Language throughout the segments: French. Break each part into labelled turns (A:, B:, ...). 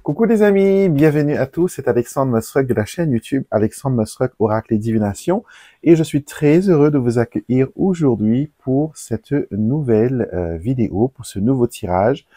A: Coucou les amis, bienvenue à tous, c'est Alexandre Mosruck de la chaîne YouTube Alexandre Mosruck Oracle et Divination et je suis très heureux de vous accueillir aujourd'hui pour cette nouvelle vidéo, pour ce nouveau tirage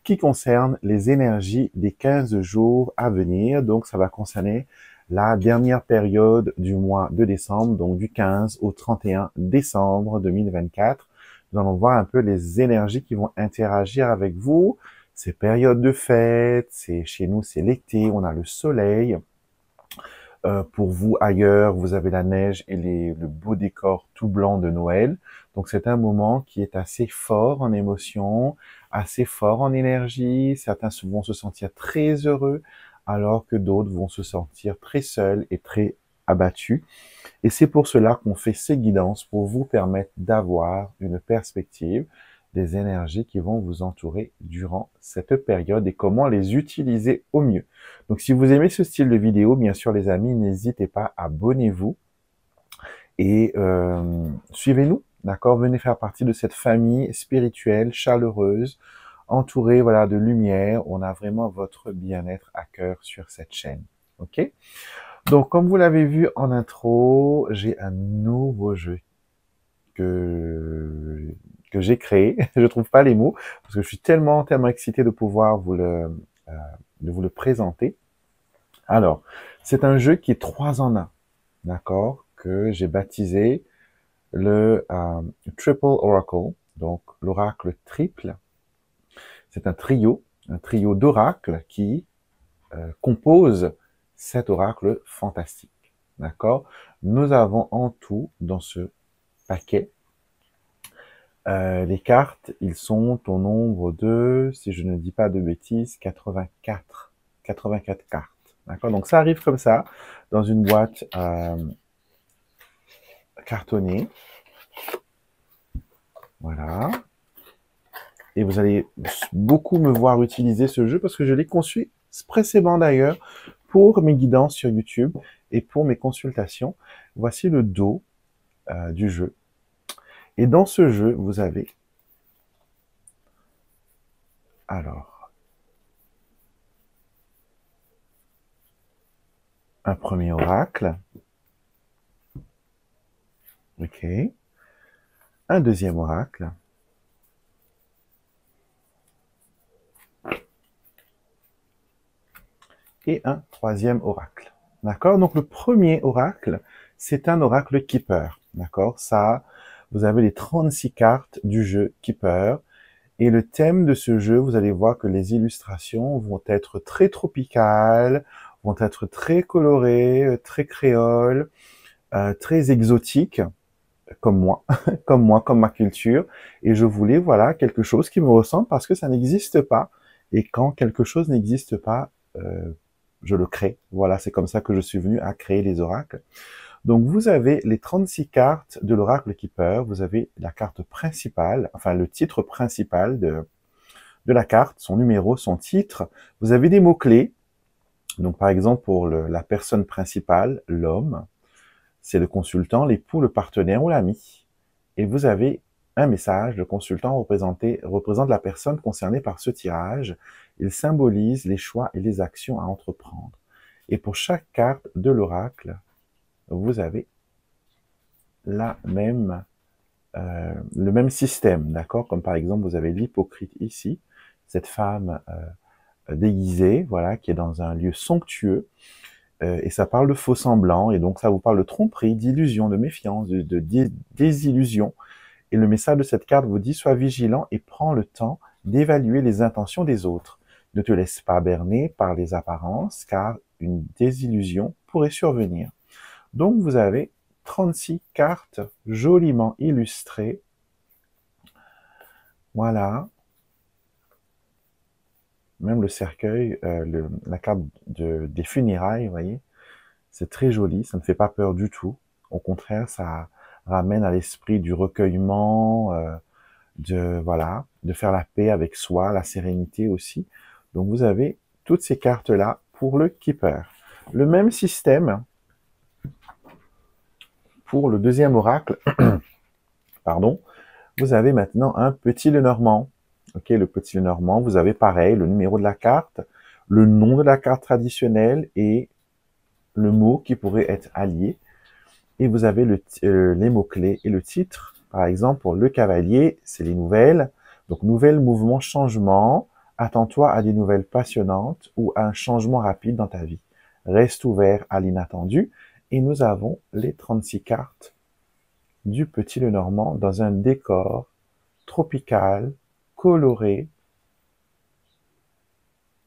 A: qui concerne les énergies des 15 jours à venir. Donc ça va concerner la dernière période du mois de décembre, donc du 15 au 31 décembre 2024. Nous allons voir un peu les énergies qui vont interagir avec vous. C'est période de fête, chez nous c'est l'été, on a le soleil. Pour vous ailleurs, vous avez la neige et le beau décor tout blanc de Noël. Donc c'est un moment qui est assez fort en émotion, assez fort en énergie. Certains vont se sentir très heureux, alors que d'autres vont se sentir très seuls et très abattus. Et c'est pour cela qu'on fait ces guidances, pour vous permettre d'avoir une perspective des énergies qui vont vous entourer durant cette période et comment les utiliser au mieux. Donc si vous aimez ce style de vidéo, bien sûr les amis, n'hésitez pas, abonnez-vous et suivez-nous, d'accord? Venez faire partie de cette famille spirituelle, chaleureuse, entourée voilà, de lumière. On a vraiment votre bien-être à cœur sur cette chaîne, ok? Donc comme vous l'avez vu en intro, j'ai un nouveau jeu que j'ai créé. Je trouve pas les mots parce que je suis tellement excité de pouvoir vous le présenter. Alors, c'est un jeu qui est 3 en 1, d'accord, que j'ai baptisé le Triple Oracle, donc l'oracle triple. C'est un trio d'oracles qui compose cet oracle fantastique, d'accord. Nous avons en tout dans ce paquet les cartes, ils sont au nombre de, si je ne dis pas de bêtises, 84 cartes. D'accord? Donc ça arrive comme ça, dans une boîte cartonnée. Voilà. Et vous allez beaucoup me voir utiliser ce jeu parce que je l'ai conçu expressément d'ailleurs pour mes guidances sur YouTube et pour mes consultations. Voici le dos du jeu. Et dans ce jeu, vous avez alors un premier oracle. Ok. Un deuxième oracle. Et un troisième oracle. D'accord? Donc le premier oracle, c'est un oracle Keeper. D'accord? Ça, vous avez les 36 cartes du jeu Keeper. Et le thème de ce jeu, vous allez voir que les illustrations vont être très tropicales, vont être très colorées, très créoles, très exotiques, comme moi, comme ma culture. Et je voulais, voilà, quelque chose qui me ressemble parce que ça n'existe pas. Et quand quelque chose n'existe pas, je le crée. Voilà, c'est comme ça que je suis venu à créer les oracles. Donc, vous avez les 36 cartes de l'oracle Keeper. Vous avez la carte principale, enfin le titre principal de la carte, son numéro, son titre. Vous avez des mots-clés. Donc, par exemple, pour la personne principale, l'homme, c'est le consultant, l'époux, le partenaire ou l'ami. Et vous avez un message. Le consultant représente la personne concernée par ce tirage. Il symbolise les choix et les actions à entreprendre. Et pour chaque carte de l'oracle, vous avez le même système, d'accord? Comme par exemple, vous avez l'hypocrite ici, cette femme déguisée, voilà, qui est dans un lieu somptueux, et ça parle de faux semblants, et donc ça vous parle de tromperie, d'illusion, de méfiance, de désillusion. Et le message de cette carte vous dit, sois vigilant et prends le temps d'évaluer les intentions des autres. Ne te laisse pas berner par les apparences, car une désillusion pourrait survenir. Donc vous avez 36 cartes joliment illustrées. Voilà. Même le cercueil, la carte des funérailles, vous voyez, c'est très joli, ça ne fait pas peur du tout. Au contraire, ça ramène à l'esprit du recueillement, voilà, de faire la paix avec soi, la sérénité aussi. Donc vous avez toutes ces cartes-là pour le Keeper. Le même système pour le deuxième oracle, pardon, vous avez maintenant un petit Lenormand. Ok, le petit Lenormand, vous avez pareil, le numéro de la carte, le nom de la carte traditionnelle et le mot qui pourrait être allié. Et vous avez les mots-clés et le titre. Par exemple, pour le cavalier, c'est les nouvelles. Donc, nouvelles, mouvement, changement. Attends-toi à des nouvelles passionnantes ou à un changement rapide dans ta vie. Reste ouvert à l'inattendu. Et nous avons les 36 cartes du Petit Lenormand dans un décor tropical, coloré.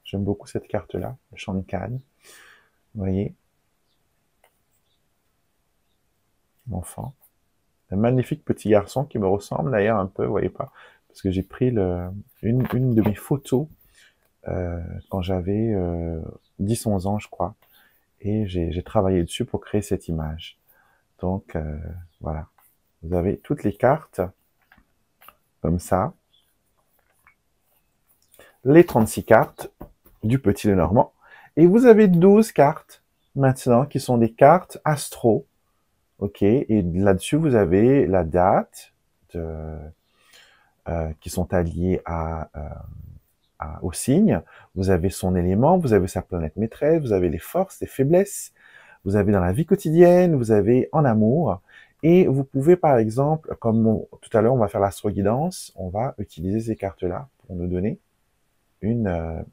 A: J'aime beaucoup cette carte-là, le champ de Cannes. Vous voyez, l'enfant. Un magnifique petit garçon qui me ressemble d'ailleurs un peu, vous voyez pas, parce que j'ai pris une de mes photos quand j'avais 10-11 ans, je crois, et j'ai travaillé dessus pour créer cette image. Donc voilà, vous avez toutes les cartes comme ça, les 36 cartes du Petit Lenormand, et vous avez 12 cartes maintenant qui sont des cartes astro. Ok, et là-dessus, vous avez la date qui sont alliées au signe. Vous avez son élément, vous avez sa planète maîtresse, vous avez les forces, les faiblesses, vous avez dans la vie quotidienne, vous avez en amour. Et vous pouvez, par exemple, comme tout à l'heure, on va faire l'astro-guidance, on va utiliser ces cartes-là pour nous donner une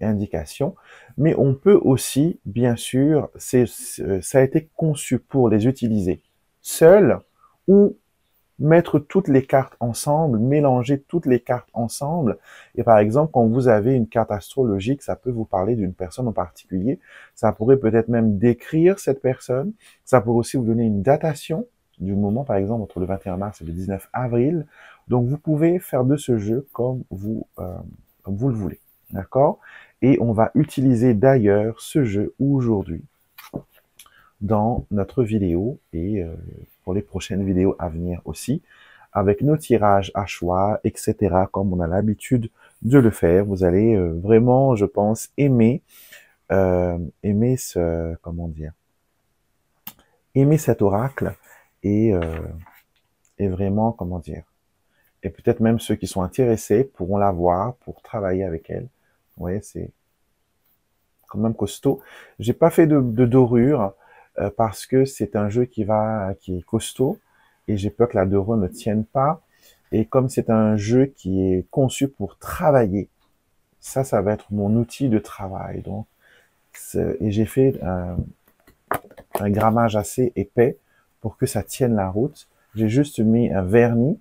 A: indication. Mais on peut aussi, bien sûr, ça a été conçu pour les utiliser seuls ou mettre toutes les cartes ensemble, mélanger toutes les cartes ensemble. Et par exemple, quand vous avez une carte astrologique, ça peut vous parler d'une personne en particulier. Ça pourrait peut-être même décrire cette personne. Ça pourrait aussi vous donner une datation du moment, par exemple, entre le 21 mars et le 19 avril. Donc, vous pouvez faire de ce jeu comme vous le voulez. D'accord? Et on va utiliser d'ailleurs ce jeu aujourd'hui dans notre vidéo et pour les prochaines vidéos à venir aussi, avec nos tirages à choix, etc., comme on a l'habitude de le faire. Vous allez vraiment, je pense, aimer comment dire, aimer cet oracle et, et vraiment, comment dire, et peut-être même ceux qui sont intéressés pourront la voir pour travailler avec elle. Vous voyez, c'est quand même costaud. J'ai pas fait de dorure parce que c'est un jeu qui est costaud et j'ai peur que la dorure ne tienne pas. Et comme c'est un jeu qui est conçu pour travailler, ça va être mon outil de travail. Donc, et j'ai fait un grammage assez épais pour que ça tienne la route. J'ai juste mis un vernis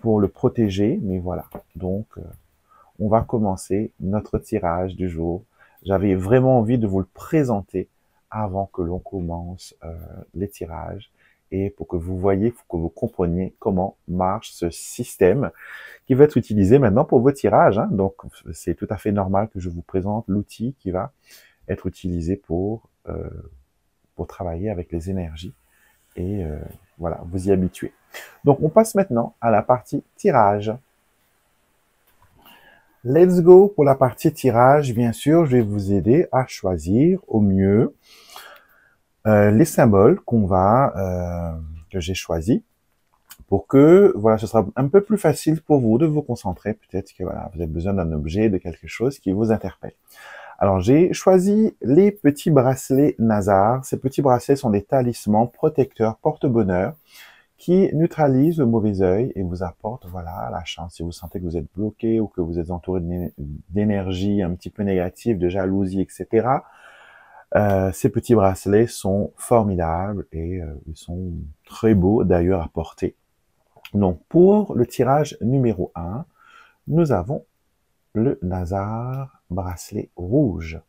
A: pour le protéger, mais voilà. Donc, on va commencer notre tirage du jour. J'avais vraiment envie de vous le présenter avant que l'on commence les tirages et pour que vous voyez, pour que vous compreniez comment marche ce système qui va être utilisé maintenant pour vos tirages. Hein. Donc, c'est tout à fait normal que je vous présente l'outil qui va être utilisé pour travailler avec les énergies et voilà, vous y habituer. Donc, on passe maintenant à la partie tirage. Let's go pour la partie tirage. Bien sûr, je vais vous aider à choisir au mieux les symboles que j'ai choisis pour que, voilà, ce sera un peu plus facile pour vous de vous concentrer. Peut-être que, voilà, vous avez besoin d'un objet, de quelque chose qui vous interpelle. Alors, j'ai choisi les petits bracelets Nazar. Ces petits bracelets sont des talismans protecteurs porte-bonheur qui neutralise le mauvais œil et vous apporte, voilà, la chance. Si vous sentez que vous êtes bloqué ou que vous êtes entouré d'énergie un petit peu négative, de jalousie, etc., ces petits bracelets sont formidables et ils sont très beaux d'ailleurs à porter. Donc, pour le tirage numéro 1, nous avons le Nazar bracelet rouge.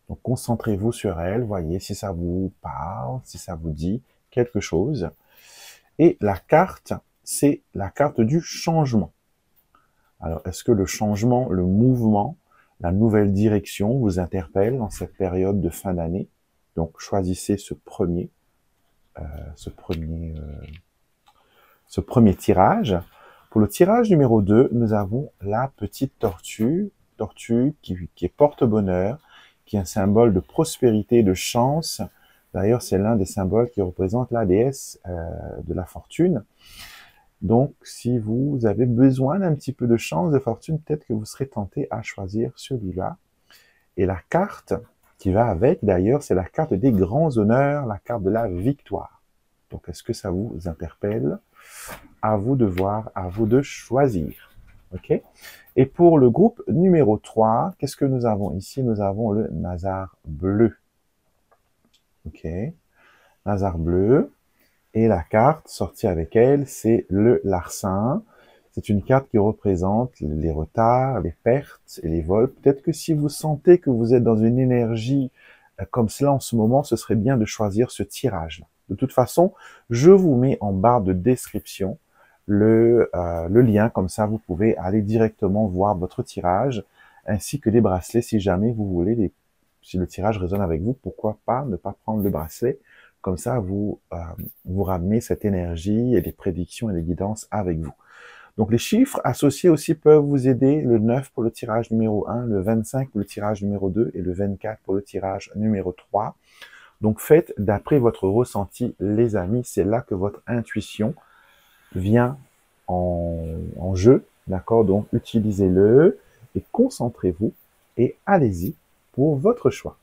A: Donc, concentrez-vous sur elle, voyez si ça vous parle, si ça vous dit quelque chose. Et la carte, c'est la carte du changement. Alors, est-ce que le changement, le mouvement, la nouvelle direction vous interpelle dans cette période de fin d'année? Donc, choisissez ce premier ce premier tirage. Pour le tirage numéro 2, nous avons la petite tortue qui est porte-bonheur, qui est un symbole de prospérité, de chance. D'ailleurs, c'est l'un des symboles qui représente la déesse de la fortune. Donc, si vous avez besoin d'un petit peu de chance, de fortune, peut-être que vous serez tenté à choisir celui-là. Et la carte qui va avec, d'ailleurs, c'est la carte des grands honneurs, la carte de la victoire. Donc, est-ce que ça vous interpelle? À vous de voir, à vous de choisir. OK? Et pour le groupe numéro 3, qu'est-ce que nous avons ici? Nous avons le Nasard bleu. OK? Nasard bleu. Et la carte sortie avec elle, c'est le Larcin. C'est une carte qui représente les retards, les pertes et les vols. Peut-être que si vous sentez que vous êtes dans une énergie comme cela en ce moment, ce serait bien de choisir ce tirage-là. De toute façon, je vous mets en barre de description le lien, comme ça vous pouvez aller directement voir votre tirage, ainsi que les bracelets si jamais vous voulez, si le tirage résonne avec vous, pourquoi pas ne pas prendre le bracelet. Comme ça, vous ramenez cette énergie et les prédictions et les guidances avec vous. Donc, les chiffres associés aussi peuvent vous aider. Le 9 pour le tirage numéro 1, le 25 pour le tirage numéro 2 et le 24 pour le tirage numéro 3. Donc, faites d'après votre ressenti, les amis. C'est là que votre intuition vient en jeu. D'accord? Donc, utilisez-le et concentrez-vous et allez-y pour votre choix.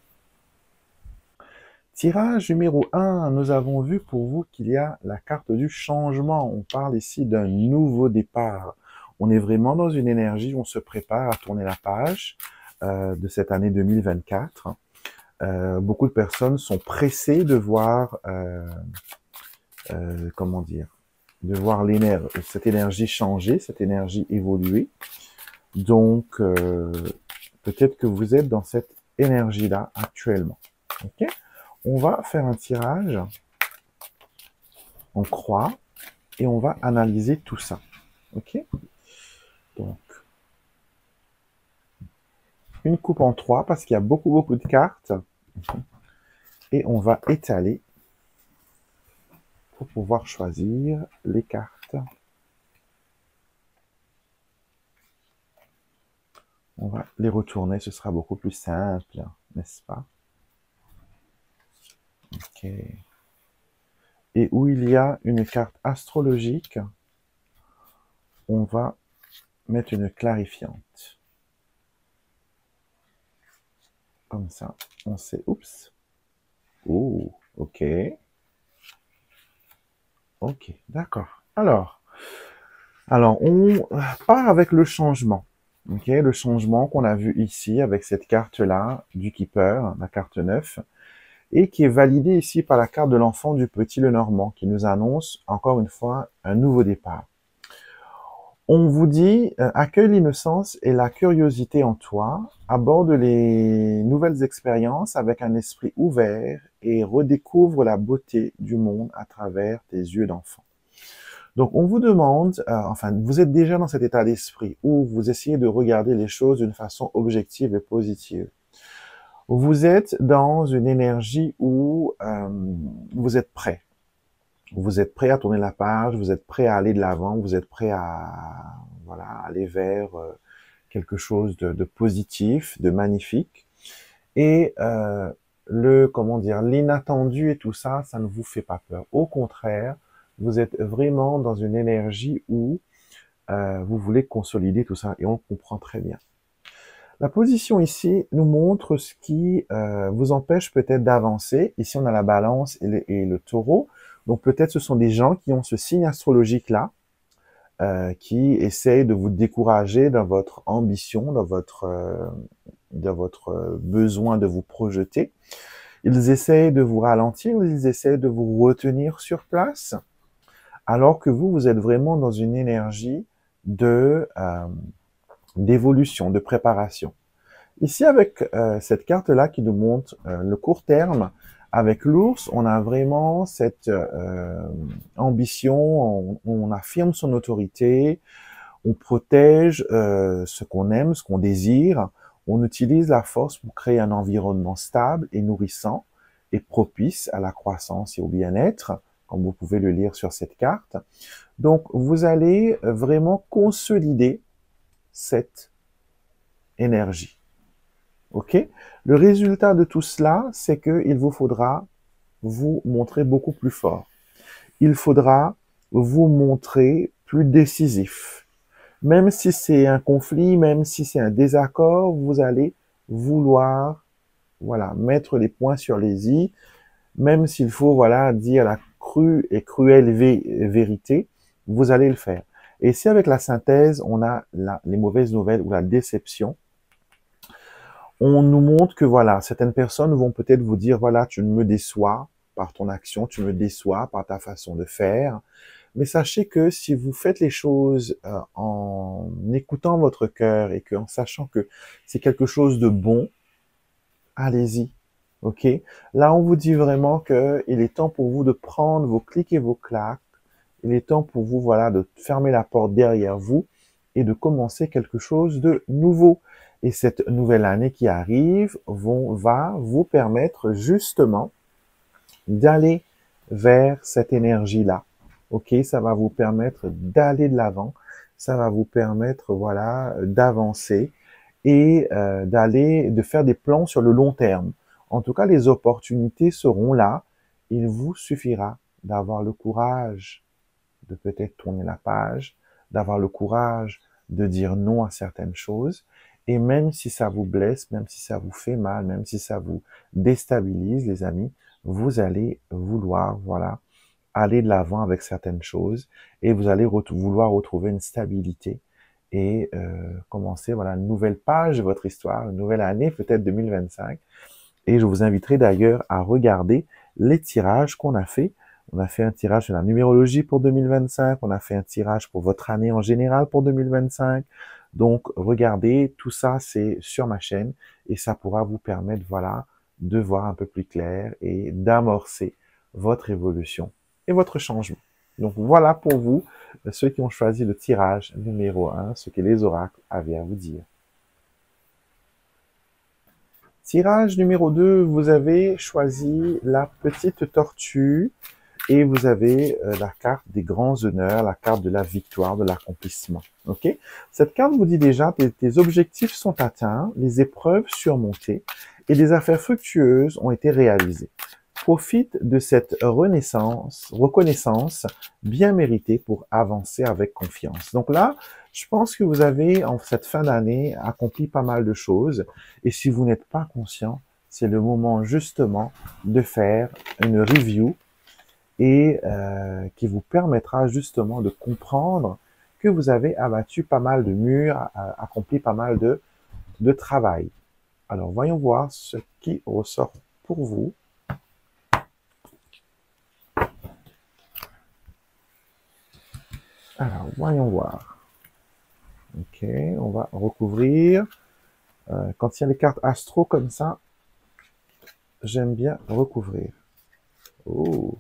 A: Tirage numéro 1, nous avons vu pour vous qu'il y a la carte du changement. On parle ici d'un nouveau départ. On est vraiment dans une énergie où on se prépare à tourner la page de cette année 2024. Beaucoup de personnes sont pressées de voir, comment dire, de voir cette énergie changer, cette énergie évoluer. Donc, peut-être que vous êtes dans cette énergie-là actuellement. Ok? On va faire un tirage en croix et on va analyser tout ça. Ok? Donc, une coupe en 3 parce qu'il y a beaucoup de cartes. Et on va étaler pour pouvoir choisir les cartes. On va les retourner, ce sera beaucoup plus simple, n'est-ce pas? Ok. Et où il y a une carte astrologique, on va mettre une clarifiante. Comme ça, on sait, oups. Oh, ok. Ok, d'accord. Alors, on part avec le changement. Ok, le changement qu'on a vu ici avec cette carte-là du Keeper, la carte 9, et qui est validée ici par la carte de l'enfant du petit Lenormand, qui nous annonce encore une fois un nouveau départ. On vous dit, accueille l'innocence et la curiosité en toi, aborde les nouvelles expériences avec un esprit ouvert et redécouvre la beauté du monde à travers tes yeux d'enfant. Donc, on vous demande, enfin, vous êtes déjà dans cet état d'esprit où vous essayez de regarder les choses d'une façon objective et positive. Vous êtes dans une énergie où vous êtes prêt. Vous êtes prêt à tourner la page, vous êtes prêt à aller de l'avant, vous êtes prêt à voilà, aller vers quelque chose de positif, de magnifique. Et comment dire, l'inattendu et tout ça, ça ne vous fait pas peur. Au contraire, vous êtes vraiment dans une énergie où vous voulez consolider tout ça et on comprend très bien. La position ici nous montre ce qui vous empêche peut-être d'avancer. Ici, on a la balance et le taureau. Donc peut-être ce sont des gens qui ont ce signe astrologique-là, qui essayent de vous décourager dans votre ambition, dans votre besoin de vous projeter. Ils essayent de vous ralentir, ils essayent de vous retenir sur place, alors que vous êtes vraiment dans une énergie d'évolution, de préparation. Ici, avec cette carte-là qui nous montre le court terme, avec l'ours, on a vraiment cette ambition, on affirme son autorité, on protège ce qu'on aime, ce qu'on désire, on utilise la force pour créer un environnement stable et nourrissant et propice à la croissance et au bien-être. comme vous pouvez le lire sur cette carte. Donc, vous allez vraiment consolider cette énergie. OK? Le résultat de tout cela, c'est qu'il vous faudra vous montrer beaucoup plus fort. Il faudra vous montrer plus décisif. Même si c'est un conflit, même si c'est un désaccord, vous allez vouloir, voilà, mettre les points sur les i, même s'il faut, voilà, dire la crue et cruelle vérité, vous allez le faire. Et si avec la synthèse, on a les mauvaises nouvelles ou la déception, on nous montre que, voilà, certaines personnes vont peut-être vous dire, voilà, tu me déçois par ton action, tu me déçois par ta façon de faire. Mais sachez que si vous faites les choses en écoutant votre cœur et en sachant que c'est quelque chose de bon, allez-y. OK? Là, on vous dit vraiment que il est temps pour vous de prendre vos clics et vos claques. Il est temps pour vous, voilà, de fermer la porte derrière vous et de commencer quelque chose de nouveau. Et cette nouvelle année qui arrive va vous permettre justement d'aller vers cette énergie-là. OK? Ça va vous permettre d'aller de l'avant. Ça va vous permettre, voilà, d'avancer et de faire des plans sur le long terme. En tout cas, les opportunités seront là. Il vous suffira d'avoir le courage de peut-être tourner la page, d'avoir le courage de dire non à certaines choses. Et même si ça vous blesse, même si ça vous fait mal, même si ça vous déstabilise, les amis, vous allez vouloir, voilà, aller de l'avant avec certaines choses et vous allez vouloir retrouver une stabilité et commencer, voilà, une nouvelle page de votre histoire, une nouvelle année, peut-être 2025. Et je vous inviterai d'ailleurs à regarder les tirages qu'on a fait. On a fait un tirage sur la numérologie pour 2025. On a fait un tirage pour votre année en général pour 2025. Donc, regardez, tout ça, c'est sur ma chaîne et ça pourra vous permettre, voilà, de voir un peu plus clair et d'amorcer votre évolution et votre changement. Donc, voilà pour vous, ceux qui ont choisi le tirage numéro 1, ce que les oracles avaient à vous dire. Tirage numéro 2, vous avez choisi la petite tortue et vous avez la carte des grands honneurs, la carte de la victoire, de l'accomplissement. Ok? Cette carte vous dit déjà que tes objectifs sont atteints, les épreuves surmontées et des affaires fructueuses ont été réalisées. Profite de cette reconnaissance bien méritée pour avancer avec confiance. Donc là, je pense que vous avez, en cette fin d'année, accompli pas mal de choses. Et si vous n'êtes pas conscient, c'est le moment justement de faire une review et qui vous permettra justement de comprendre que vous avez abattu pas mal de murs, accompli pas mal de travail. Alors, voyons voir ce qui ressort pour vous. Alors, voyons voir. Ok, on va recouvrir. Quand il y a les cartes astro comme ça, j'aime bien recouvrir. Oh.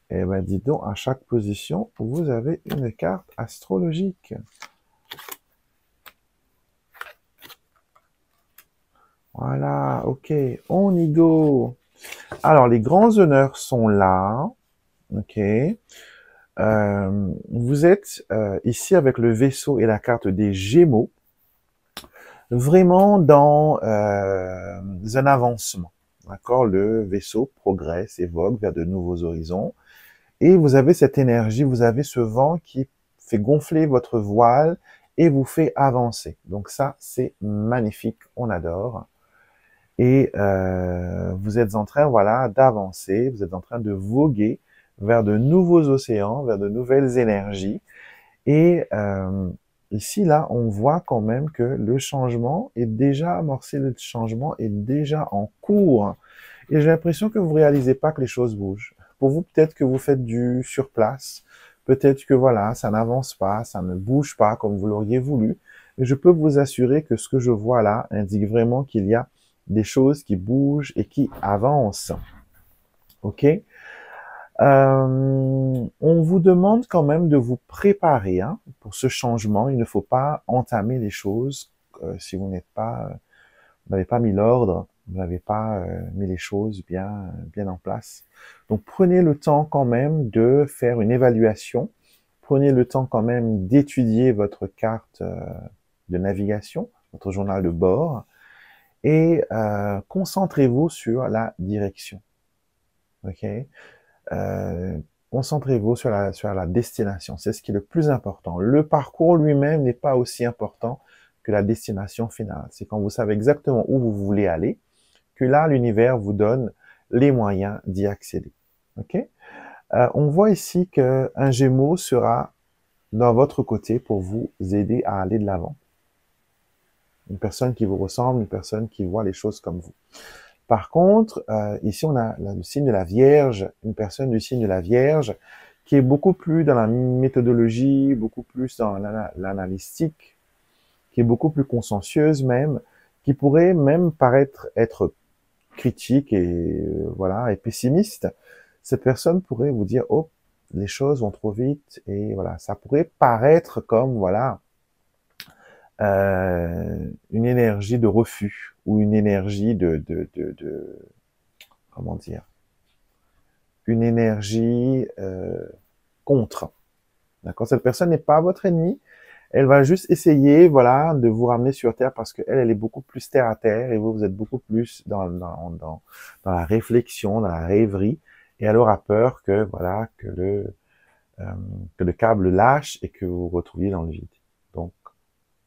A: Eh ben, dis donc, à chaque position, vous avez une carte astrologique. Voilà, ok, on y go. Alors, les grands honneurs sont là. Ok. Vous êtes ici avec le vaisseau et la carte des Gémeaux, vraiment dans un avancement. D'accord? Le vaisseau progresse, évoque vers de nouveaux horizons. Et vous avez cette énergie, vous avez ce vent qui fait gonfler votre voile et vous fait avancer. Donc ça, c'est magnifique, on adore. Et vous êtes en train, voilà, d'avancer, vous êtes en train de voguer vers de nouveaux océans, vers de nouvelles énergies. Et ici, là, on voit quand même que le changement est déjà amorcé, le changement est déjà en cours. Et j'ai l'impression que vous réalisez pas que les choses bougent. Pour vous, peut-être que vous faites du sur place. Peut-être que voilà, ça n'avance pas, ça ne bouge pas comme vous l'auriez voulu. Mais je peux vous assurer que ce que je vois là indique vraiment qu'il y a des choses qui bougent et qui avancent. OK? On vous demande quand même de vous préparer pour ce changement. Il ne faut pas entamer les choses si vous n'avez pas mis l'ordre. Vous n'avez pas mis les choses bien en place. Donc prenez le temps quand même de faire une évaluation. Prenez le temps quand même d'étudier votre carte de navigation, votre journal de bord, et concentrez-vous sur la direction. Ok, concentrez-vous sur la destination. C'est ce qui est le plus important. Le parcours lui-même n'est pas aussi important que la destination finale. C'est quand vous savez exactement où vous voulez aller que là, l'univers vous donne les moyens d'y accéder. Ok, on voit ici que un Gémeaux sera dans votre côté pour vous aider à aller de l'avant. Une personne qui vous ressemble, une personne qui voit les choses comme vous. Par contre, ici on a le signe de la Vierge, une personne du signe de la Vierge qui est beaucoup plus dans la méthodologie, beaucoup plus dans l'analystique, qui est beaucoup plus consciencieuse même, qui pourrait même paraître être critique et voilà et pessimiste. Cette personne pourrait vous dire oh les choses vont trop vite et voilà ça pourrait paraître comme voilà une énergie de refus ou une énergie de comment dire, une énergie contre. D'accord, cette personne n'est pas votre ennemi. Elle va juste essayer, voilà, de vous ramener sur terre parce que elle est beaucoup plus terre à terre et vous êtes beaucoup plus dans la réflexion, dans la rêverie. Et elle aura peur que, voilà, que le câble lâche et que vous vous retrouviez dans le vide. Donc,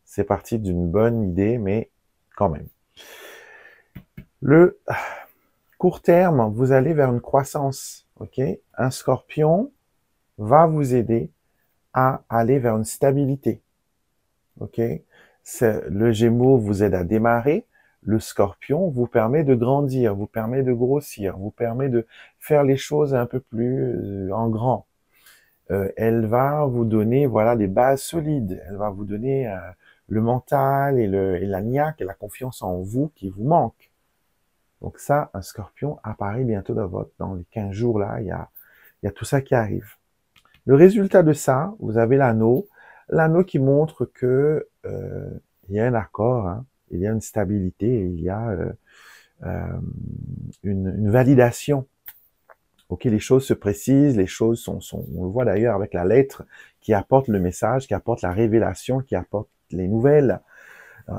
A: c'est parti d'une bonne idée, mais quand même. Le court terme, vous allez vers une croissance, ok? Un scorpion va vous aider à aller vers une stabilité, ok? Le Gémeaux vous aide à démarrer, le Scorpion vous permet de grandir, vous permet de grossir, vous permet de faire les choses un peu plus en grand. Elle va vous donner voilà des bases solides, elle va vous donner le mental et la niaque et la confiance en vous qui vous manque. Donc ça, un Scorpion apparaît bientôt dans les 15 jours là, il y a tout ça qui arrive. Le résultat de ça, vous avez l'anneau qui montre que il y a un accord, hein, il y a une stabilité, il y a une validation. Ok, les choses se précisent, les choses sont, on le voit d'ailleurs avec la lettre qui apporte le message, qui apporte la révélation, qui apporte les nouvelles.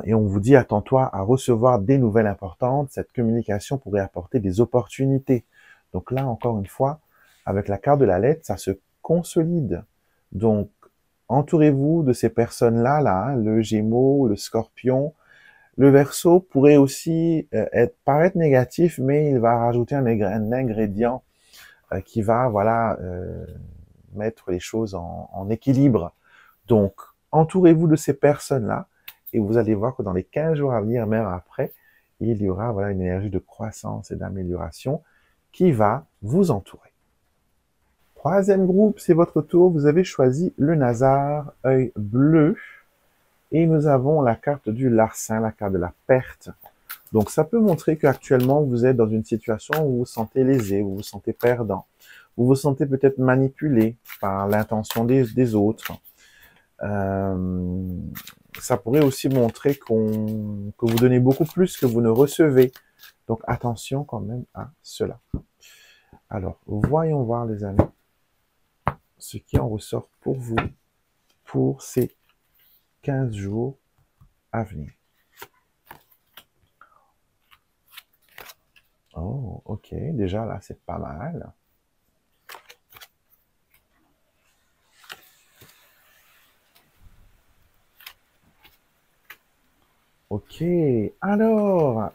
A: Et on vous dit, attends-toi à recevoir des nouvelles importantes. Cette communication pourrait apporter des opportunités. Donc là, encore une fois, avec la carte de la lettre, ça se consolide. Donc, entourez-vous de ces personnes-là, hein, le Gémeaux, le Scorpion. Le Verseau pourrait aussi paraître négatif, mais il va rajouter un ingrédient qui va, voilà, mettre les choses en équilibre. Donc, entourez-vous de ces personnes-là et vous allez voir que dans les 15 jours à venir, même après, il y aura voilà une énergie de croissance et d'amélioration qui va vous entourer. Troisième groupe, c'est votre tour. Vous avez choisi le Nasar, œil bleu. Et nous avons la carte du larcin, la carte de la perte. Donc, ça peut montrer qu'actuellement, vous êtes dans une situation où vous vous sentez lésé, vous vous sentez perdant. Vous vous sentez peut-être manipulé par l'intention des autres. Ça pourrait aussi montrer que vous donnez beaucoup plus que vous ne recevez. Donc, attention quand même à cela. Alors, voyons voir les amis ce qui en ressort pour vous pour ces 15 jours à venir. Oh, ok. Déjà, là, c'est pas mal. Ok. Alors.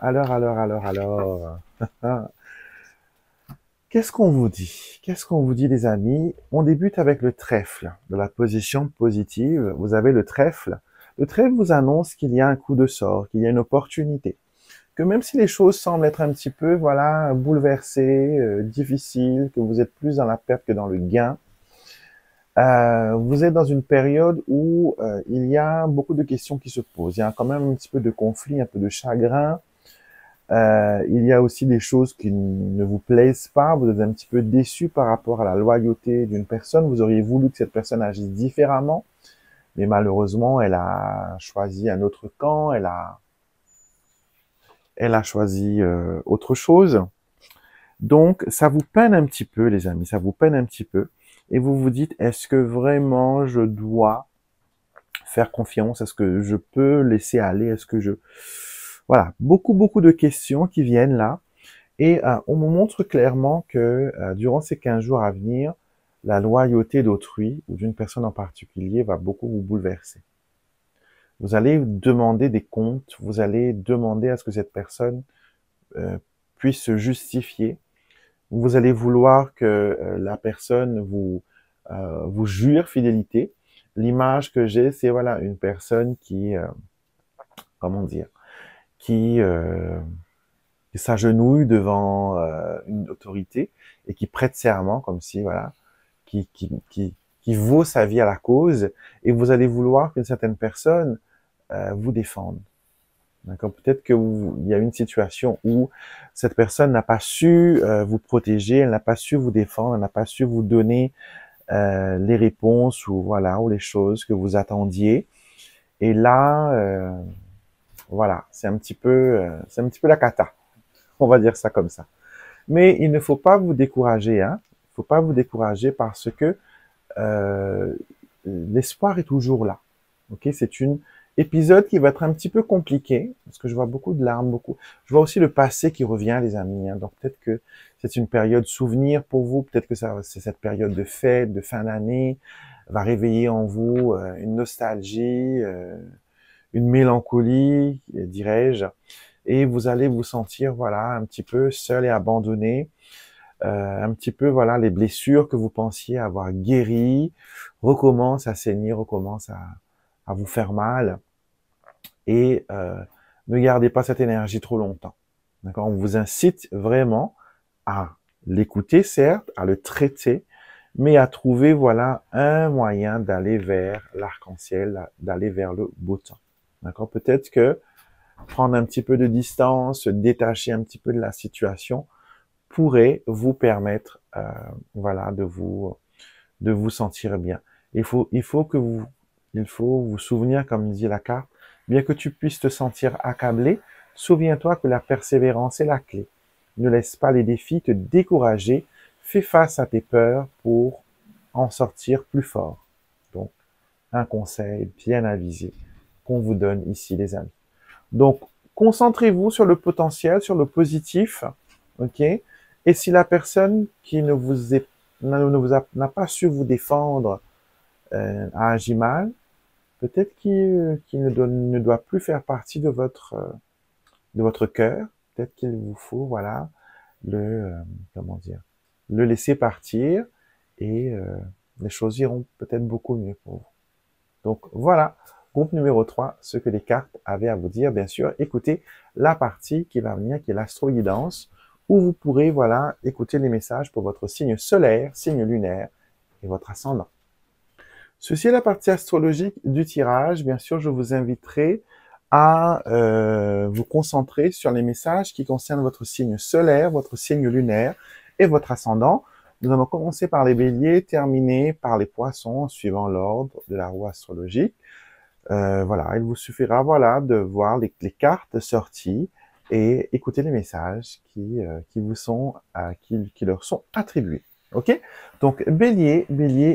A: Qu'est-ce qu'on vous dit? Qu'est-ce qu'on vous dit, les amis? On débute avec le trèfle. De la position positive, vous avez le trèfle. Le trèfle vous annonce qu'il y a un coup de sort, qu'il y a une opportunité. Que même si les choses semblent être un petit peu, voilà, bouleversées, difficiles, que vous êtes plus dans la perte que dans le gain, vous êtes dans une période où il y a beaucoup de questions qui se posent. Il y a quand même un petit peu de conflit, un peu de chagrin. Il y a aussi des choses qui ne vous plaisent pas. Vous êtes un petit peu déçu par rapport à la loyauté d'une personne. Vous auriez voulu que cette personne agisse différemment, mais malheureusement, elle a choisi un autre camp. elle a choisi autre chose. Donc, ça vous peine un petit peu, les amis, ça vous peine un petit peu. Et vous vous dites, est-ce que vraiment je dois faire confiance? Est-ce que je peux laisser aller? Est-ce que je... Voilà, beaucoup de questions qui viennent là. Et on me montre clairement que durant ces 15 jours à venir, la loyauté d'autrui ou d'une personne en particulier va beaucoup vous bouleverser. Vous allez demander des comptes, vous allez demander à ce que cette personne puisse se justifier. Vous allez vouloir que la personne vous jure fidélité. L'image que j'ai, c'est voilà une personne qui, comment dire, qui s'agenouille devant une autorité et qui prête serment comme si voilà, qui vaut sa vie à la cause. Et vous allez vouloir qu'une certaine personne vous défende. D'accord. Peut-être que il y a une situation où cette personne n'a pas su vous protéger, elle n'a pas su vous défendre, elle n'a pas su vous donner les réponses ou voilà ou les choses que vous attendiez. Et là, voilà, c'est un petit peu la cata. On va dire ça comme ça. Mais il ne faut pas vous décourager, hein. Il ne faut pas vous décourager parce que l'espoir est toujours là. Ok, c'est une épisode qui va être un petit peu compliqué parce que je vois beaucoup de larmes, beaucoup. Je vois aussi le passé qui revient, les amis. Hein, donc peut-être que c'est une période souvenir pour vous. Peut-être que ça, c'est cette période de fête, de fin d'année, va réveiller en vous une nostalgie, une mélancolie, dirais-je. Et vous allez vous sentir, voilà, un petit peu seul et abandonné. Un petit peu, voilà, les blessures que vous pensiez avoir guéries recommencent à saigner, recommencent à vous faire mal. Et ne gardez pas cette énergie trop longtemps. D'accord? On vous incite vraiment à l'écouter, certes, à le traiter, mais à trouver, voilà, un moyen d'aller vers l'arc-en-ciel, d'aller vers le beau temps. D'accord? Peut-être que prendre un petit peu de distance, se détacher un petit peu de la situation, pourrait vous permettre, voilà, de vous sentir bien. Il faut vous souvenir, comme dit la carte, bien que tu puisses te sentir accablé, souviens-toi que la persévérance est la clé. Ne laisse pas les défis te décourager. Fais face à tes peurs pour en sortir plus fort. Donc, un conseil bien avisé qu'on vous donne ici, les amis. Donc, concentrez-vous sur le potentiel, sur le positif, ok? Et si la personne qui n'a pas su vous défendre a agi mal, peut-être qu'il ne doit plus faire partie de votre cœur. Peut-être qu'il vous faut, voilà, comment dire, le laisser partir et les choses iront peut-être beaucoup mieux pour vous. Donc voilà, groupe numéro 3, ce que les cartes avaient à vous dire. Bien sûr, écoutez la partie qui va venir, qui est l'astro-guidance, où vous pourrez, voilà, écouter les messages pour votre signe solaire, signe lunaire et votre ascendant. Ceci est la partie astrologique du tirage. Bien sûr, je vous inviterai à vous concentrer sur les messages qui concernent votre signe solaire, votre signe lunaire et votre ascendant. Nous allons commencer par les béliers, terminer par les poissons, suivant l'ordre de la roue astrologique. Voilà, il vous suffira, voilà, de voir les cartes sorties et écouter les messages qui leur sont attribués. Ok? Donc, bélier,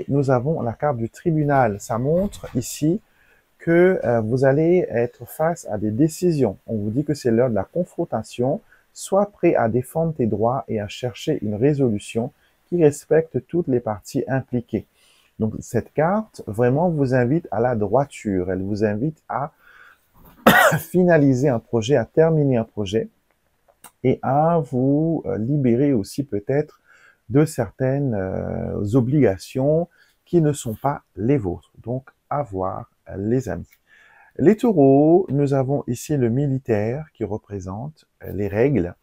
A: nous avons la carte du tribunal. Ça montre ici que vous allez être face à des décisions. On vous dit que c'est l'heure de la confrontation. Sois prêt à défendre tes droits et à chercher une résolution qui respecte toutes les parties impliquées. Donc, cette carte vraiment vous invite à la droiture. Elle vous invite à finaliser un projet, à terminer un projet et à vous libérer aussi peut-être de certaines obligations qui ne sont pas les vôtres. Donc, à voir, les amis. Les taureaux, nous avons ici le militaire qui représente les règles.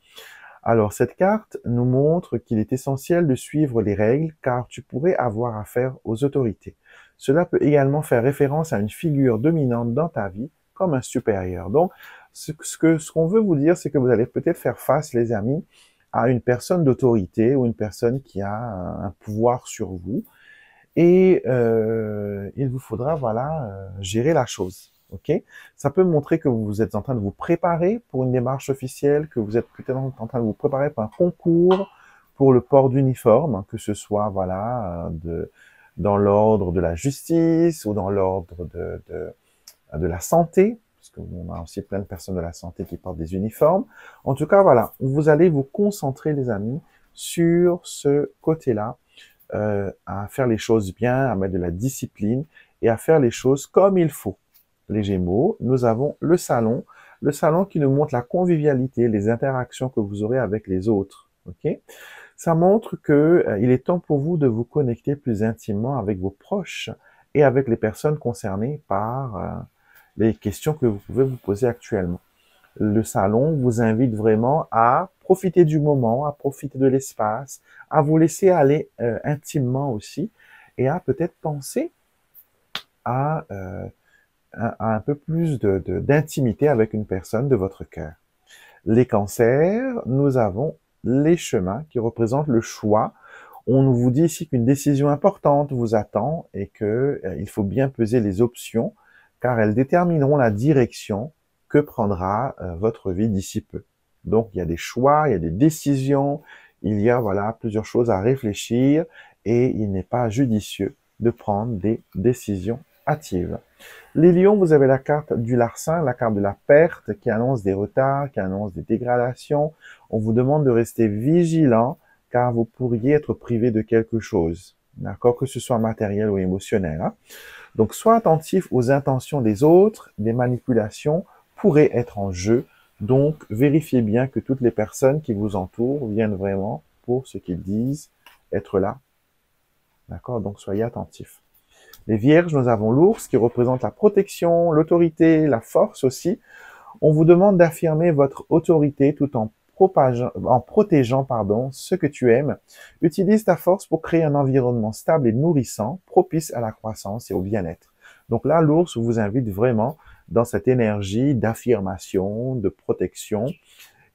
A: Alors, cette carte nous montre qu'il est essentiel de suivre les règles car tu pourrais avoir affaire aux autorités. Cela peut également faire référence à une figure dominante dans ta vie comme un supérieur. Donc, ce qu'on veut vous dire, c'est que vous allez peut-être faire face, les amis, à une personne d'autorité ou une personne qui a un pouvoir sur vous et il vous faudra, voilà, gérer la chose. ok? Ça peut montrer que vous êtes en train de vous préparer pour une démarche officielle, que vous êtes peut-être en train de vous préparer pour un concours, pour le port d'uniforme, que ce soit, voilà, dans l'ordre de la justice ou dans l'ordre de la santé, parce qu'on a aussi plein de personnes de la santé qui portent des uniformes. En tout cas, voilà, vous allez vous concentrer, les amis, sur ce côté-là, à faire les choses bien, à mettre de la discipline et à faire les choses comme il faut. Les Gémeaux, nous avons le salon qui nous montre la convivialité, les interactions que vous aurez avec les autres. Ok? Ça montre que il est temps pour vous de vous connecter plus intimement avec vos proches et avec les personnes concernées par les questions que vous pouvez vous poser actuellement. Le salon vous invite vraiment à profiter du moment, à profiter de l'espace, à vous laisser aller intimement aussi et à peut-être penser à, à un peu plus d'intimité avec une personne de votre cœur. Les cancers, nous avons les chemins qui représentent le choix. On vous dit ici qu'une décision importante vous attend et que il faut bien peser les options car elles détermineront la direction que prendra votre vie d'ici peu. Donc il y a des choix, il y a des décisions, il y a voilà plusieurs choses à réfléchir et il n'est pas judicieux de prendre des décisions hâtives. Les lions, vous avez la carte du larcin, la carte de la perte qui annonce des retards, qui annonce des dégradations. On vous demande de rester vigilant car vous pourriez être privé de quelque chose, d'accord, que ce soit matériel ou émotionnel. Hein. Donc, sois attentif aux intentions des autres, des manipulations pourraient être en jeu. Donc, vérifiez bien que toutes les personnes qui vous entourent viennent vraiment pour ce qu'ils disent être là. D'accord? Donc, soyez attentifs. Les vierges, nous avons l'ours qui représente la protection, l'autorité, la force aussi. On vous demande d'affirmer votre autorité tout en protégeant ce que tu aimes. Utilise ta force pour créer un environnement stable et nourrissant, propice à la croissance et au bien-être. Donc là, l'ours vous invite vraiment dans cette énergie d'affirmation, de protection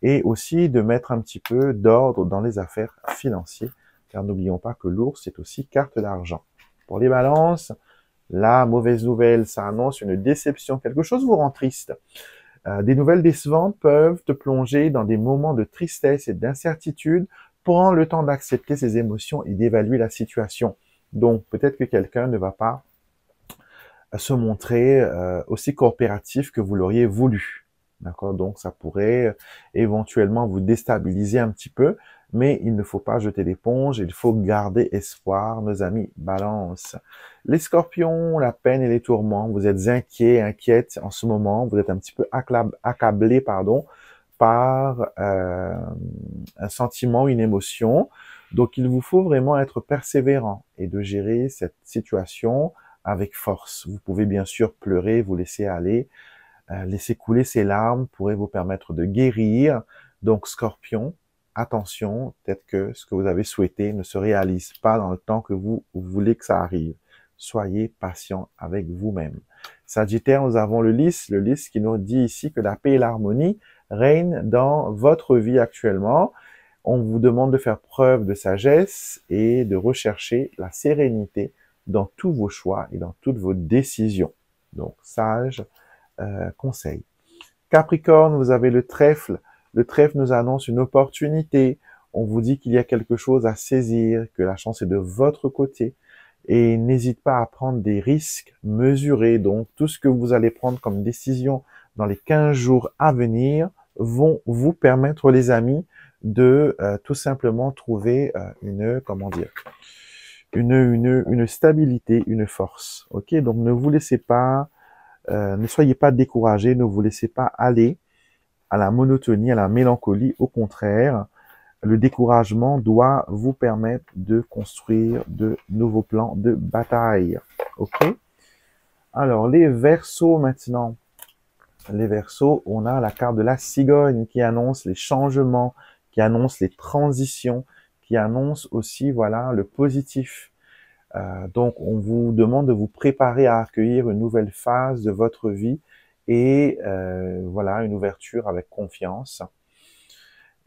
A: et aussi de mettre un petit peu d'ordre dans les affaires financières, car n'oublions pas que l'ours est aussi carte d'argent. Pour les balances, la mauvaise nouvelle, ça annonce une déception, quelque chose vous rend triste. Des nouvelles décevantes peuvent te plonger dans des moments de tristesse et d'incertitude. Prends le temps d'accepter ces émotions et d'évaluer la situation. Donc, peut-être que quelqu'un ne va pas se montrer aussi coopératif que vous l'auriez voulu. D'accord? Donc, ça pourrait éventuellement vous déstabiliser un petit peu, mais il ne faut pas jeter l'éponge, il faut garder espoir, nos amis balance. Les scorpions, la peine et les tourments, vous êtes inquiets, inquiètes en ce moment, vous êtes un petit peu accablés, par un sentiment, une émotion. Donc, il vous faut vraiment être persévérant et de gérer cette situation avec force. Vous pouvez bien sûr pleurer, vous laisser aller, laisser couler ces larmes pourrait vous permettre de guérir. Donc, Scorpion, attention, peut-être que ce que vous avez souhaité ne se réalise pas dans le temps que vous voulez que ça arrive. Soyez patient avec vous-même. Sagittaire, nous avons le lys qui nous dit ici que la paix et l'harmonie règnent dans votre vie actuellement. On vous demande de faire preuve de sagesse et de rechercher la sérénité dans tous vos choix et dans toutes vos décisions. Donc, sage conseil. Capricorne, vous avez le trèfle. Le trèfle nous annonce une opportunité. On vous dit qu'il y a quelque chose à saisir, que la chance est de votre côté. Et n'hésite pas à prendre des risques mesurés. Donc, tout ce que vous allez prendre comme décision dans les 15 jours à venir vont vous permettre, les amis, de tout simplement trouver une stabilité, une force. Ok, donc ne vous laissez pas, ne soyez pas découragés, ne vous laissez pas aller à la monotonie, à la mélancolie. Au contraire, le découragement doit vous permettre de construire de nouveaux plans de bataille. Ok? Alors, les Verseaux maintenant. Les Verseaux, on a la carte de la cigogne qui annonce les changements, qui annonce les transitions, qui annonce aussi, voilà, le positif. Donc, on vous demande de vous préparer à accueillir une nouvelle phase de votre vie et voilà, une ouverture avec confiance.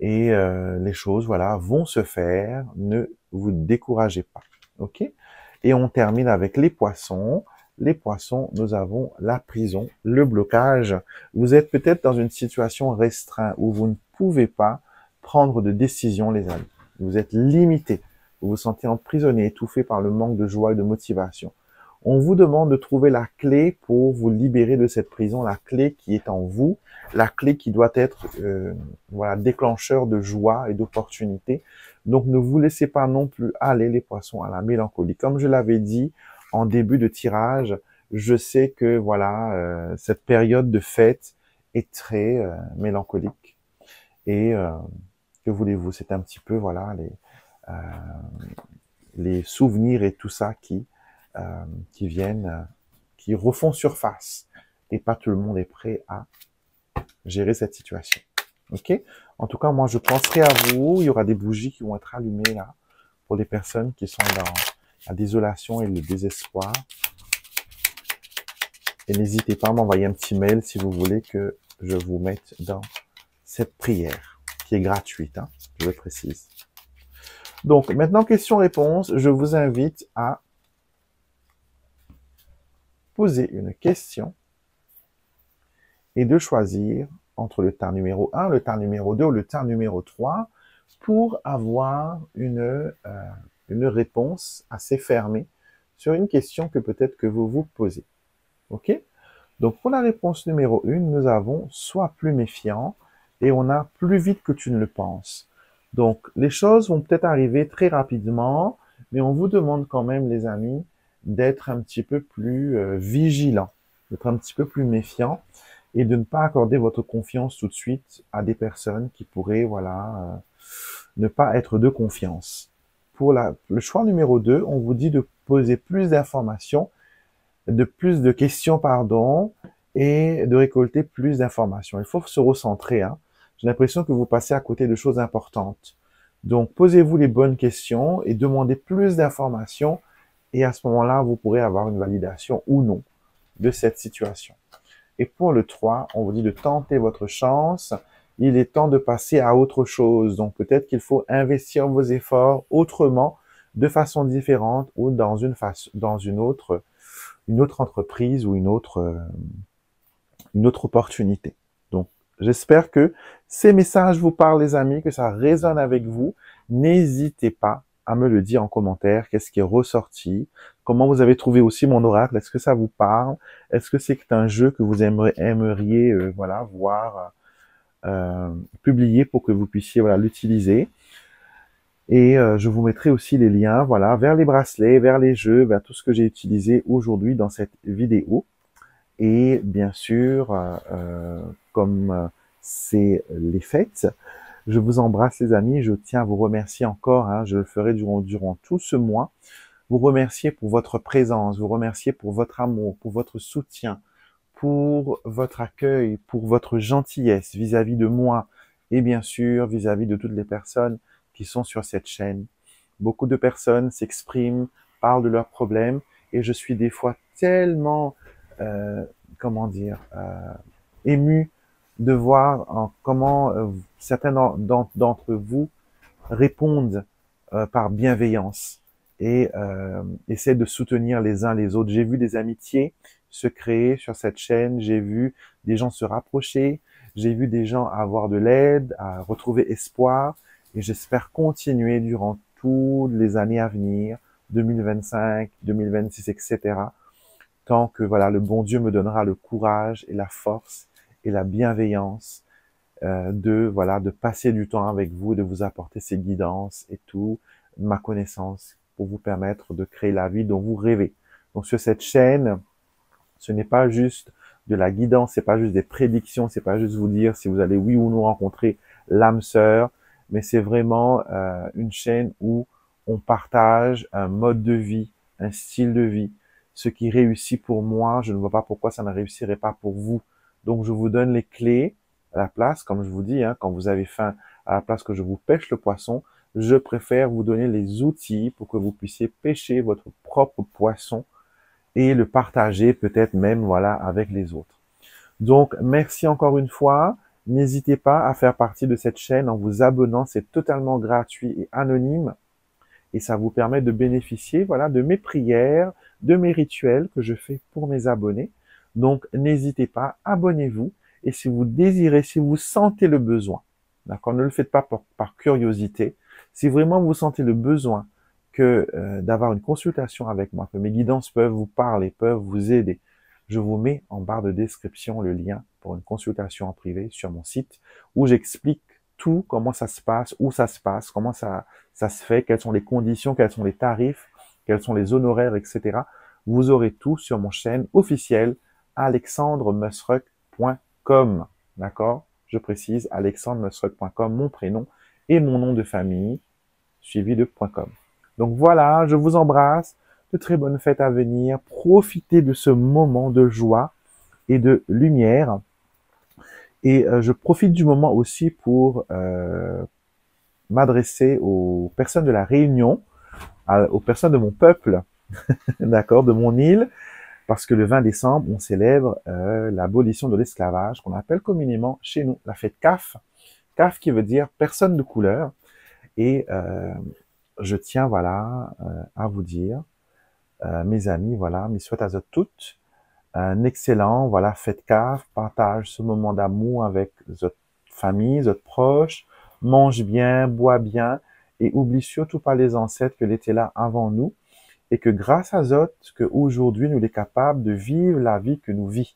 A: Et les choses, voilà, vont se faire. Ne vous découragez pas, ok? Et on termine avec les poissons. les poissons, nous avons la prison, le blocage. Vous êtes peut-être dans une situation restreinte où vous ne pouvez pas prendre de décision, les amis. Vous êtes limité. Vous vous sentez emprisonné, étouffé par le manque de joie et de motivation. On vous demande de trouver la clé pour vous libérer de cette prison, la clé qui est en vous, la clé qui doit être voilà, déclencheur de joie et d'opportunité. Donc ne vous laissez pas non plus aller, les poissons, à la mélancolie. Comme je l'avais dit en début de tirage, je sais que voilà cette période de fête est très mélancolique. Et que voulez-vous, c'est un petit peu voilà les souvenirs et tout ça qui viennent, qui refont surface. Et pas tout le monde est prêt à gérer cette situation. Ok? En tout cas, moi, je penserai à vous. Il y aura des bougies qui vont être allumées là pour les personnes qui sont dans la désolation et le désespoir. Et n'hésitez pas à m'envoyer un petit mail si vous voulez que je vous mette dans cette prière qui est gratuite, hein, je le précise. Donc, maintenant, question-réponse. Je vous invite à poser une question et de choisir entre le tas numéro 1, le tas numéro 2 ou le tas numéro 3 pour avoir une réponse assez fermée sur une question que peut-être que vous vous posez. OK? Donc, pour la réponse numéro 1, nous avons « Sois plus méfiant » et on a « Plus vite que tu ne le penses ». Donc, les choses vont peut-être arriver très rapidement, mais on vous demande quand même, les amis, d'être un petit peu plus vigilant, d'être un petit peu plus méfiant et de ne pas accorder votre confiance tout de suite à des personnes qui pourraient, voilà, ne pas être de confiance. Pour le choix numéro 2, on vous dit de poser plus d'informations, plus de questions, pardon, et de récolter plus d'informations. Il faut se recentrer, hein. J'ai l'impression que vous passez à côté de choses importantes. Donc, posez-vous les bonnes questions et demandez plus d'informations. Et à ce moment-là, vous pourrez avoir une validation ou non de cette situation. Et pour le 3, on vous dit de tenter votre chance. Il est temps de passer à autre chose. Donc, peut-être qu'il faut investir vos efforts autrement, de façon différente ou dans une autre entreprise ou une autre opportunité. Donc, j'espère que ces messages vous parlent, les amis, que ça résonne avec vous. N'hésitez pas à me le dire en commentaire. Qu'est-ce qui est ressorti? Comment vous avez trouvé aussi mon oracle? Est-ce que ça vous parle? Est-ce que c'est un jeu que vous aimeriez voilà, voir publié pour que vous puissiez voilà, l'utiliser? Et je vous mettrai aussi les liens voilà, vers les bracelets, vers les jeux, vers tout ce que j'ai utilisé aujourd'hui dans cette vidéo. Et bien sûr, comme c'est les fêtes, je vous embrasse les amis, je tiens à vous remercier encore, hein, je le ferai durant tout ce mois, vous remercier pour votre présence, vous remercier pour votre amour, pour votre soutien, pour votre accueil, pour votre gentillesse vis-à-vis de moi et bien sûr vis-à-vis de toutes les personnes qui sont sur cette chaîne. Beaucoup de personnes s'expriment, parlent de leurs problèmes et je suis des fois tellement comment dire, ému de voir comment certains d'entre vous répondent par bienveillance et essaient de soutenir les uns les autres. J'ai vu des amitiés se créer sur cette chaîne, j'ai vu des gens se rapprocher, j'ai vu des gens avoir de l'aide, à retrouver espoir et j'espère continuer durant toutes les années à venir, 2025, 2026, etc., tant que voilà le bon Dieu me donnera le courage et la force et la bienveillance de passer du temps avec vous, de vous apporter ces guidances et tout, ma connaissance pour vous permettre de créer la vie dont vous rêvez. Donc sur cette chaîne, ce n'est pas juste de la guidance, c'est pas juste des prédictions, c'est pas juste vous dire si vous allez oui ou non rencontrer l'âme sœur, mais c'est vraiment une chaîne où on partage un mode de vie, un style de vie. Ce qui réussit pour moi, je ne vois pas pourquoi ça ne réussirait pas pour vous. Donc, je vous donne les clés à la place, comme je vous dis, hein, quand vous avez faim, à la place que je vous pêche le poisson, je préfère vous donner les outils pour que vous puissiez pêcher votre propre poisson et le partager peut-être même, voilà, avec les autres. Donc, merci encore une fois. N'hésitez pas à faire partie de cette chaîne en vous abonnant. C'est totalement gratuit et anonyme. Et ça vous permet de bénéficier, voilà, de mes prières, de mes rituels que je fais pour mes abonnés. Donc, n'hésitez pas, abonnez-vous. Et si vous désirez, si vous sentez le besoin, d'accord, ne le faites pas par curiosité. Si vraiment vous sentez le besoin que d'avoir une consultation avec moi, que mes guidances peuvent vous parler, peuvent vous aider, je vous mets en barre de description le lien pour une consultation en privé sur mon site où j'explique tout, comment ça se passe, où ça se passe, comment ça se fait, quelles sont les conditions, quels sont les tarifs, quels sont les honoraires, etc. Vous aurez tout sur mon chaîne officielle alexandremusruck.com. D'accord? Je précise, alexandremusruck.com, mon prénom et mon nom de famille, suivi de .com. Donc voilà, je vous embrasse. De très bonnes fêtes à venir. Profitez de ce moment de joie et de lumière. Et je profite du moment aussi pour m'adresser aux personnes de la Réunion, aux personnes de mon peuple, d'accord, de mon île, parce que le 20 décembre, on célèbre l'abolition de l'esclavage, qu'on appelle communément chez nous la fête CAF. CAF qui veut dire personne de couleur. Et je tiens, voilà, à vous dire, mes amis, voilà, mes souhaits à vous toutes, un excellent, voilà, fête CAF, partage ce moment d'amour avec votre famille, votre proche, mange bien, bois bien, et oublie surtout pas les ancêtres que étaient là avant nous, et que grâce à eux, qu'aujourd'hui nous sommes capables de vivre la vie que nous vivons.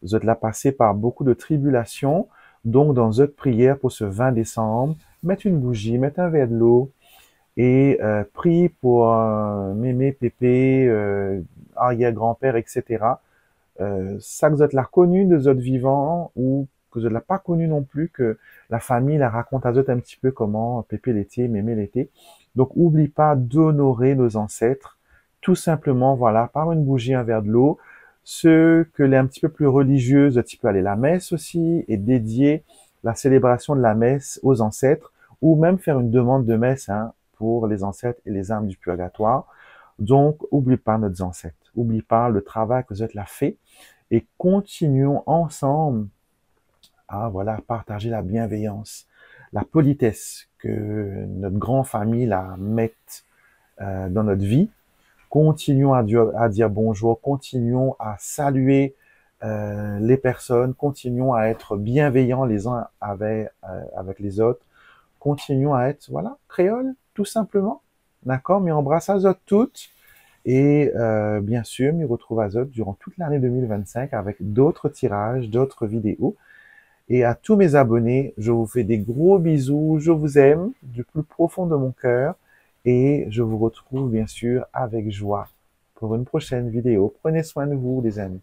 A: Vous êtes là passé par beaucoup de tribulations, donc dans votre prière pour ce 20 décembre, mettez une bougie, mettez un verre de l'eau, et prie pour mémé, pépé, arrière-grand-père, etc. Ça que vous êtes là connu de votre vivant, ou que vous ne l'avez pas connu non plus, que la famille la raconte à vous un petit peu comment pépé l'était, mémé l'était. Donc, oublie pas d'honorer nos ancêtres, tout simplement, voilà, par une bougie, un verre de l'eau. Ceux que les un petit peu plus religieuses, un petit peu aller à la messe aussi, et dédier la célébration de la messe aux ancêtres, ou même faire une demande de messe hein, pour les ancêtres et les âmes du purgatoire. Donc, oublie pas nos ancêtres, oublie pas le travail que vous êtes là fait, et continuons ensemble à voilà partager la bienveillance, la politesse que notre grande famille la mette dans notre vie. Continuons à dire bonjour, continuons à saluer les personnes, continuons à être bienveillants les uns avec les autres, continuons à être voilà créoles tout simplement, d'accord, mais embrasse à autres toutes. Et bien sûr, m'y retrouve à Zot durant toute l'année 2025 avec d'autres tirages, d'autres vidéos. Et à tous mes abonnés, je vous fais des gros bisous, je vous aime du plus profond de mon cœur et je vous retrouve bien sûr avec joie pour une prochaine vidéo. Prenez soin de vous les amis.